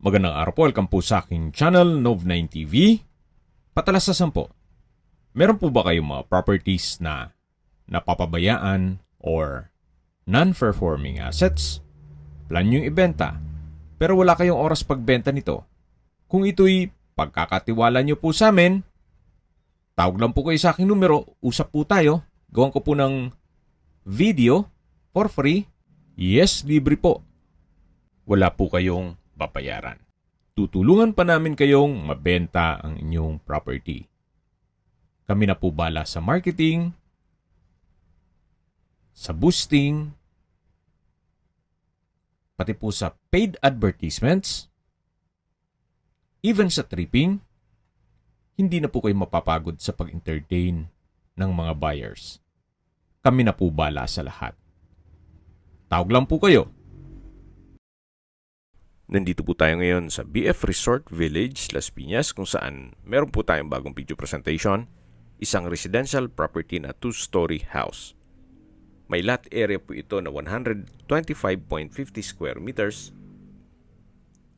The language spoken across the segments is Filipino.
Magandang araw po, welcome po sa aking channel, Nov9 TV. Patalasasan po, meron po ba kayong mga properties na napapabayaan or non-performing assets? Plan nyo ibenta, pero wala kayong oras pagbenta nito. Kung ito'y pagkakatiwala nyo po sa amin, tawag lang po kayo sa aking numero, usap po tayo, gawan ko po ng video for free. Yes, libre po. Wala po kayong babayaran. Tutulungan pa namin kayong mabenta ang inyong property. Kami na po bala sa marketing, sa boosting, pati po sa paid advertisements, even sa tripping. Hindi na po kayo mapapagod sa pag-entertain ng mga buyers. Kami na po bala sa lahat. Tawag lang po kayo. Nandito po tayo ngayon sa BF Resort Village, Las Piñas, kung saan meron po tayong bagong video presentation, isang residential property na 2-story house. May lot area po ito na 125.50 square meters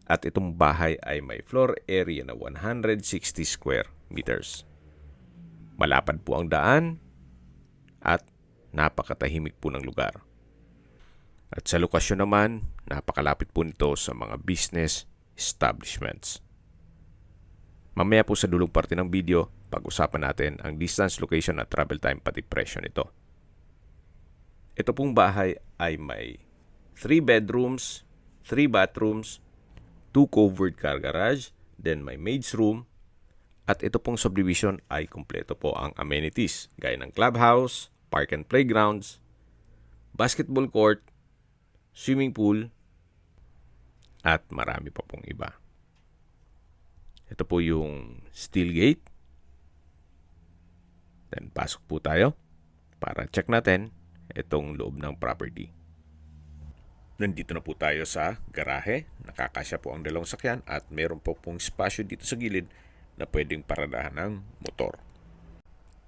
at itong bahay ay may floor area na 160 square meters. Malapad po ang daan at napakatahimik po ng lugar. At sa lokasyon naman, napakalapit po nito sa mga business establishments. Mamaya po sa dulong parte ng video, pag-usapan natin ang distance, location at travel time pati presyo nito. Ito pong bahay ay may 3 bedrooms, 3 bathrooms, 2 covered car garage, then may maid's room, at ito pong subdivision ay kumpleto po ang amenities gaya ng clubhouse, park and playgrounds, basketball court, swimming pool, at marami pa pong iba. Ito po yung steel gate. Then pasok po tayo para check natin itong loob ng property. Nandito na po tayo sa garahe. Nakakasya po ang dalawang sakyan at meron po pong spasyo dito sa gilid na pwedeng paradahan ng motor.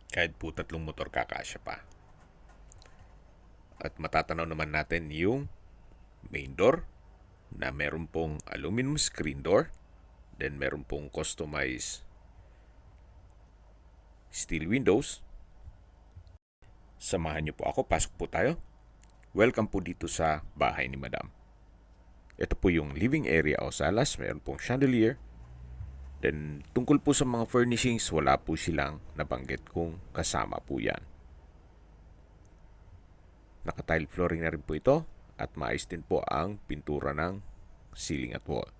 Kahit po 3 motor kakasya pa. At matatanaw naman natin yung main door na meron pong aluminum screen door, then meron pong customized steel windows. Samahan niyo po ako, pasok po tayo. Welcome po dito sa bahay ni Madam. Ito po yung living area o salas, meron pong chandelier. Then tungkol po sa mga furnishings, wala po silang nabanggit kung kasama po yan. Naka-tile flooring na rin po ito. At maayos din po ang pintura ng ceiling at wall.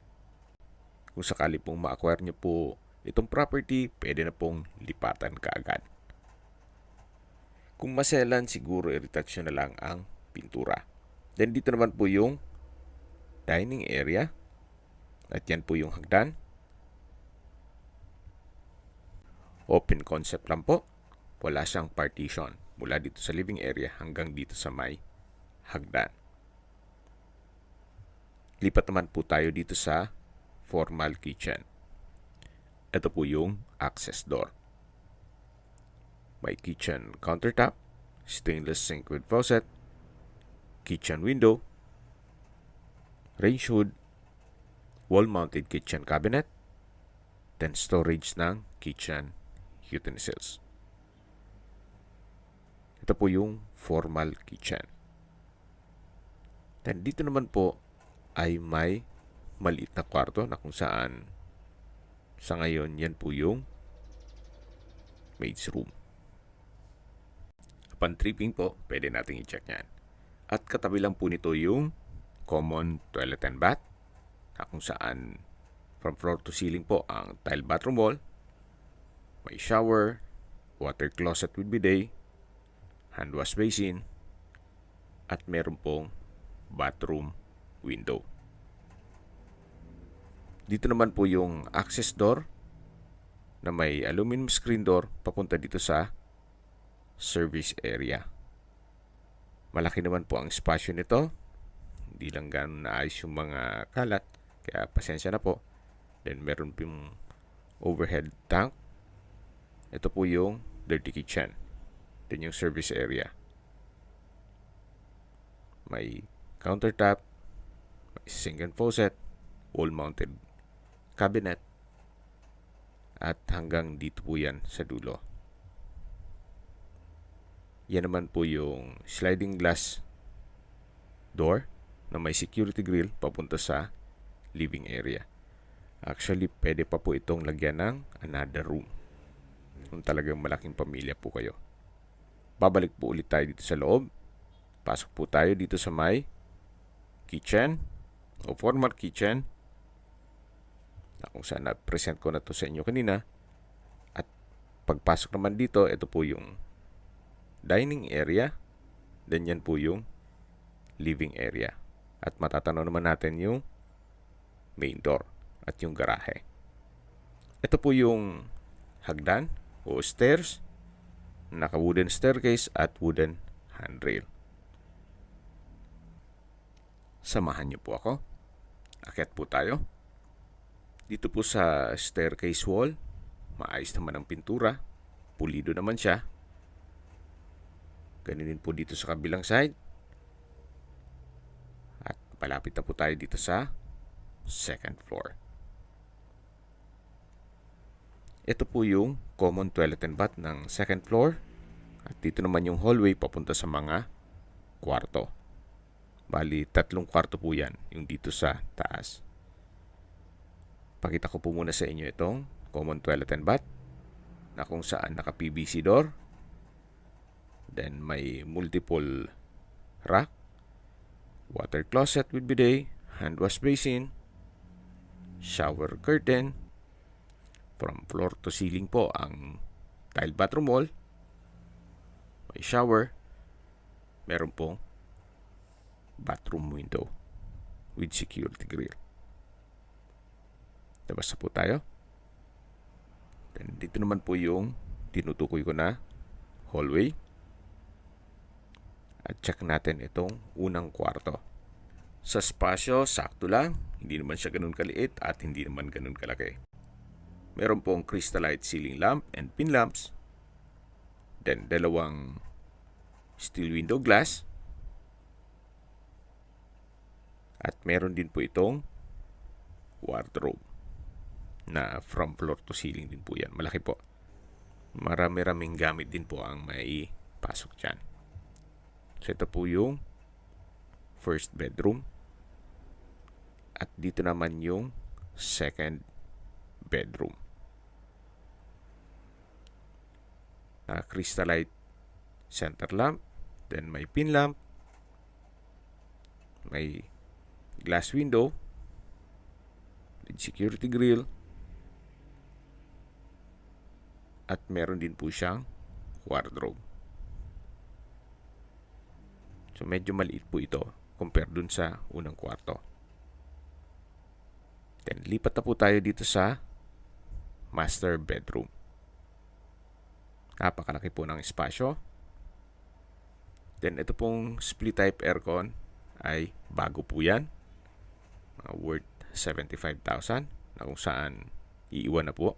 Kung sakali pong ma-acquire nyo po itong property, pwede na pong lipatan kaagad. Kung maselan, siguro iritasyon na lang ang pintura. Then dito naman po yung dining area. At yan po yung hagdan. Open concept lang po. Wala siyang partition mula dito sa living area hanggang dito sa may hagdan. Lipat naman po tayo dito sa formal kitchen. Ito po yung access door. May kitchen countertop, stainless sink with faucet, kitchen window, range hood, wall-mounted kitchen cabinet, then storage ng kitchen utensils. Ito po yung formal kitchen. Then dito naman po ay may maliit na kwarto na kung saan sa ngayon yan po yung maid's room. Upon tripping po, pwede natin i-check yan. At katabi lang po nito yung common toilet and bath na kung saan from floor to ceiling po ang tile bathroom wall. May shower, water closet with bidet, hand wash basin, at meron pong bathroom window. Dito naman po yung access door na may aluminum screen door papunta dito sa service area. Malaki naman po ang spasyo nito. Hindi lang ganun naayos yung mga kalat, kaya pasensya na po. Then meron pong overhead tank. Ito po yung dirty kitchen. Then yung service area. May countertop, may sink and faucet, wall-mounted cabinet. At hanggang dito po yan sa dulo. Yan naman po yung sliding glass door na may security grill papunta sa living area. Actually, pwede pa po itong lagyan ng another room kung talagang malaking pamilya po kayo. Babalik po ulit tayo dito sa loob. Pasok po tayo dito sa may kitchen o formal kitchen na kung saan na-present ko na to sa inyo kanina. At pagpasok naman dito, ito po yung dining area. Then yan po yung living area. At matatanaw naman natin yung main door at yung garahe. Ito po yung hagdan o stairs. Naka-wooden staircase at wooden handrail. Samahan niyo po ako. Akyat po tayo. Dito po sa staircase wall, maayos naman ang pintura. Pulido naman siya. Ganun din po dito sa kabilang side. At malapit na po tayo dito sa second floor. Ito po yung common toilet and bath ng second floor. At dito naman yung hallway papunta sa mga kwarto. Bali, 3 kwarto po yan, yung dito sa taas. Pakita ko po muna sa inyo itong common toilet and bath na kung saan naka-PVC door. Then may multiple rack, water closet with bidet, hand wash basin, shower curtain. From floor to ceiling po ang tile bathroom wall. May shower. Meron pong bathroom window with security grill. Labas na po tayo. Then dito naman po yung tinutukoy ko na hallway. At check natin itong unang kwarto. Sa spasyo, sakto lang. Hindi naman siya ganun kaliit at hindi naman ganun kalaki. Meron pong crystallite ceiling lamp and pin lamps. Then, 2 steel window glass. At meron din po itong wardrobe na from floor to ceiling din po yan. Malaki po. Marami-raming gamit din po ang may pasok dyan. So, ito po yung first bedroom. At dito naman yung second bedroom. Crystallite center lamp. Then may pin lamp. May glass window. With security grill. At meron din po siyang wardrobe. So medyo maliit po ito compare dun sa unang kwarto. Then lipat na po tayo dito sa master bedroom. Napakalaki po ng espasyo. Then ito pong split type aircon ay bago po yan. Worth 75,000 na kung saan iiwan na po.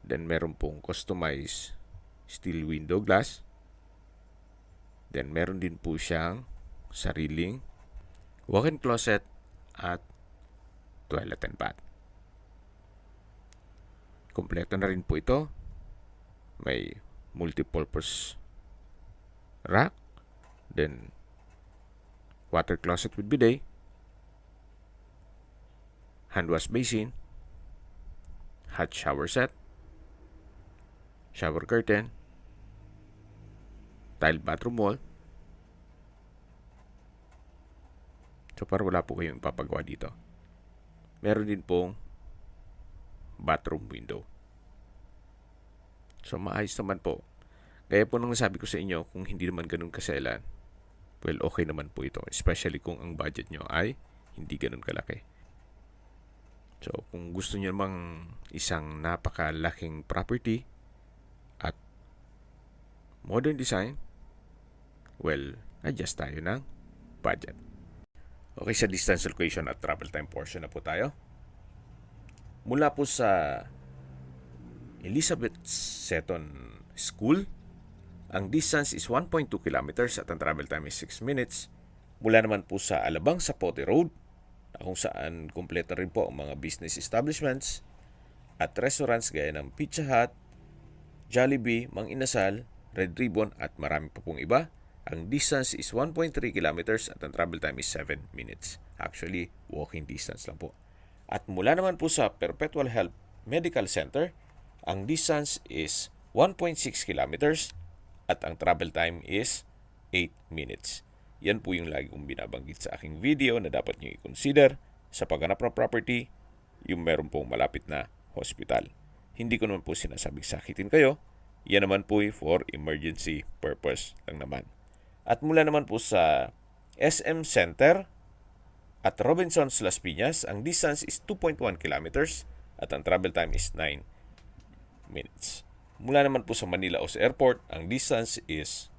Then meron pong customized steel window glass. Then meron din po siyang sariling walk-in closet at toilet and bath. Kompleto na rin po ito. May multi-purpose rack. Then water closet with bidet. Hand wash basin. Hot shower set. Shower curtain. Tile bathroom wall. So parang wala po kayong ipapagawa dito. Meron din pong bathroom window. So maayos naman po. Kaya po nang nasabi ko sa inyo, kung hindi naman ganun kaselan, well, okay naman po ito. Especially kung ang budget nyo ay hindi ganun kalaki. So kung gusto nyo namang isang napakalaking property at modern design, well, adjust tayo ng budget. Okay, sa distance location at travel time portion na po tayo. Mula po sa Elizabeth Seton School, ang distance is 1.2 kilometers at ang travel time is 6 minutes. Mula naman po sa Alabang Sapote Road, kung saan kumpleto rin po ang mga business establishments at restaurants gaya ng Pizza Hut, Jollibee, Mang Inasal, Red Ribbon at marami pa pong iba. Ang distance is 1.3 kilometers at ang travel time is 7 minutes. Actually, walking distance lang po. At mula naman po sa Perpetual Health Medical Center, ang distance is 1.6 kilometers at ang travel time is 8 minutes. Yan po yung lagi kong binabanggit sa aking video na dapat nyo i-consider sa paghanap ng property, yung meron pong malapit na hospital. Hindi ko naman po sinasabing sakitin kayo. Yan naman po for emergency purpose lang naman. At mula naman po sa SM Center at Robinsons Las Piñas, ang distance is 2.1 kilometers at ang travel time is 9 minutes. Mula naman po sa Manila O's Airport, ang distance is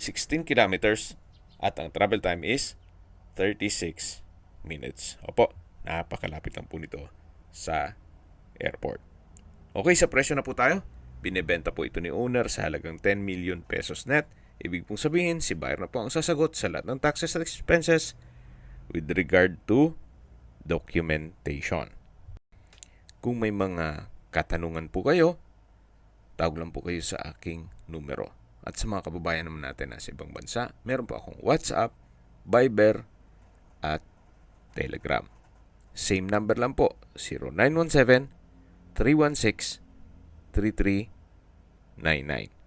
16 kilometers at ang travel time is 36 minutes. Opo, napakalapit lang po nito sa airport. Okay, sa presyo na po tayo. Binebenta po ito ni owner sa halagang 10 million pesos net. Ibig pong sabihin, si buyer na po ang sasagot sa lahat ng taxes at expenses with regard to documentation. Kung may mga katanungan po kayo, tawag lang po kayo sa aking numero. At sa mga kababayan naman natin na sa ibang bansa, meron po akong WhatsApp, Viber, at Telegram. Same number lang po, 0917-316-3399.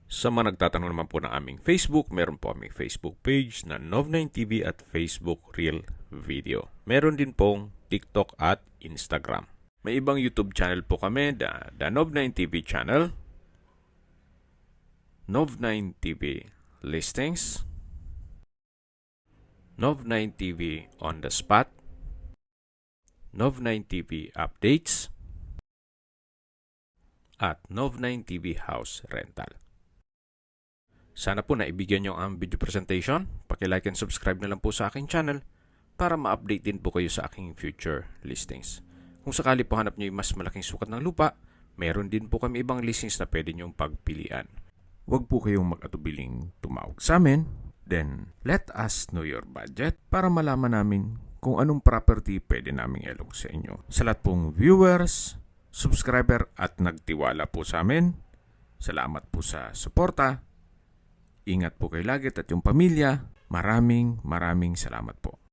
Sa mga nagtatanong naman po ng aming Facebook, meron po aming Facebook page na Nov9TV at Facebook Real Video. Meron din pong TikTok at Instagram. May ibang YouTube channel po kami, the Nov9TV channel, Nov9TV Listings, Nov9TV On The Spot, Nov9TV Updates, at Nov9TV House Rental. Sana po naibigyan nyo ang video presentation. Paki-like and subscribe na lang po sa aking channel para ma-update din po kayo sa aking future listings. Kung sakali po hanap nyo yung mas malaking sukat ng lupa, meron din po kami ibang listings na pwede nyong pagpilian. Huwag po kayong mag-atubiling tumawag sa amin. Then, let us know your budget para malaman namin kung anong property pwede naming ilog sa inyo. Sa lahat pong viewers, subscriber at nagtiwala po sa amin, salamat po sa suporta. Ingat po kayo lagi at yung pamilya. Maraming salamat po.